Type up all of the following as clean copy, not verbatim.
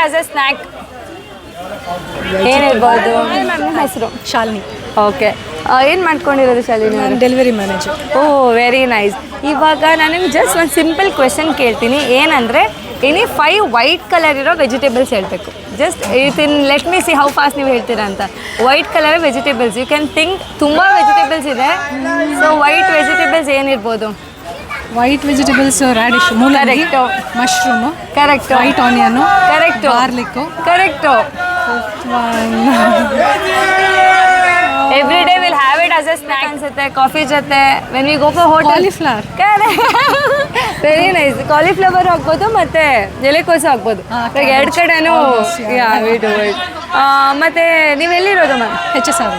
As a snack ಏನಿರ್ಬೋದು? ನನ್ನ ಹೆಸರು ಶಾಲಿನಿ. ಓಕೆ, ಏನು ಮಾಡ್ಕೊಂಡಿರೋದು ಶಾಲಿನಿ? ನಾನು delivery manager. Oh, very nice. ಇವಾಗ ನಾನು ನಿಮ್ಗೆ ಜಸ್ಟ್ ಒಂದು ಸಿಂಪಲ್ ಕ್ವೆಶನ್ ಕೇಳ್ತೀನಿ. ಏನಂದರೆ ಎನಿ 5 ವೈಟ್ ಕಲರ್ ಇರೋ ವೆಜಿಟೇಬಲ್ಸ್ ಹೇಳಬೇಕು. Just let me see how fast ನೀವು ಹೇಳ್ತೀರಾ ಅಂತ. White colour vegetables, you can think. ತುಂಬ ವೆಜಿಟೇಬಲ್ಸ್ ಇದೆ, ಸೊ ವೈಟ್ ವೆಜಿಟೇಬಲ್ಸ್ ಏನಿರ್ಬೋದು? ವೈಟ್ ವೆಜಿಟೇಬಲ್ಸ್ ರಾಡಿಶ್, ಮೂಲಂಗಿ, mushroom, correct. White onion, correct. Garlic, correct. Every day will have it as a snack ಅನ್ಸುತ್ತೆ coffee ಜೊತೆ. When we go for hotel, cauliflower. Very nice. Cauliflower ಹಾಕ್ಬೋದು ಮತ್ತೆ ಎಲೆಕೋಸು ಹಾಕ್ಬೋದು. ಎರಡು ಕಡೆನೂ ಮತ್ತೆ ನೀವು ಎಲ್ಲಿರೋದು ಮ್ಯಾಮ್? HSR.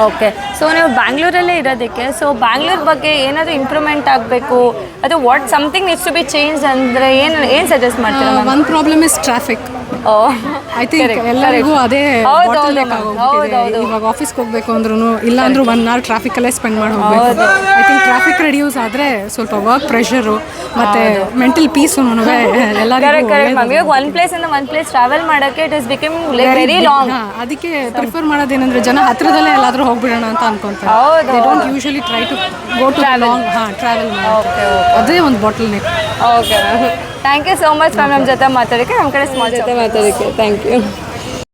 ಓಕೆ, ಸೊ ನೀವು ಬ್ಯಾಂಗ್ಳೂರಲ್ಲೇ ಇರೋದಕ್ಕೆ, ಸೊ ಬ್ಯಾಂಗ್ಳೂರ್ ಬಗ್ಗೆ ಏನಾದರೂ ಇಂಪ್ರೂವ್ಮೆಂಟ್ ಆಗಬೇಕು ಅಥವಾ what something needs to be change ಅಂದರೆ ಏನು ಸಜೆಸ್ಟ್ ಮಾಡ್ತೀರಾ? One problem is traffic. I think ಎಲ್ಲರಿಗೂ ಅದೇ ಇವಾಗ ಆಫೀಸ್ಗೆ ಹೋಗ್ಬೇಕು ಅಂದ್ರೂ ಇಲ್ಲ ಅಂದ್ರೂ 1 hour ಟ್ರಾಫಿಕಲ್ಲೇ ಸ್ಪೆಂಡ್ ಮಾಡಿ ಹೋಗ್ಬೇಕು. ಐ ಥಿಂಕ್ ಟ್ರಾಫಿಕ್ ರೆಡ್ಯೂಸ್ ಆದರೆ ಸ್ವಲ್ಪ ವರ್ಕ್ ಪ್ರೆಷರು ಮತ್ತು ಮೆಂಟಲ್ ಪೀಸು ಎಲ್ಲರಿಗೂ ಒಂದು ಪ್ಲೇಸಿಂದ ಒಂದು ಪ್ಲೇಸ್ ಟ್ರಾವೆಲ್ ಮಾಡೋಕ್ಕೆ it is become very long. ಅದಕ್ಕೆ ಪ್ರಿಫರ್ ಮಾಡೋದೇನೆಂದರೆ ಜನ ಹತ್ರದಲ್ಲೇ ಎಲ್ಲಾದರೂ ಹೋಗ್ಬಿಡೋಣ ಅಂತ ಅನ್ಕೊಂತಾರೆ. They don't usually try to go to long travel ಮಾಡಿ. ಅದೇ ಒಂದು bottleneck. Okay ma'am, thank you so much ma'am ನಮ್ಮ ಜೊತೆ ಮಾತಾಡೋಕ್ಕೆ, ನಮ್ಮ ಕಡೆ ಸ್ಮಾಲ್ ಜೊತೆ ಮಾತಾಡೋಕ್ಕೆ. Thank you.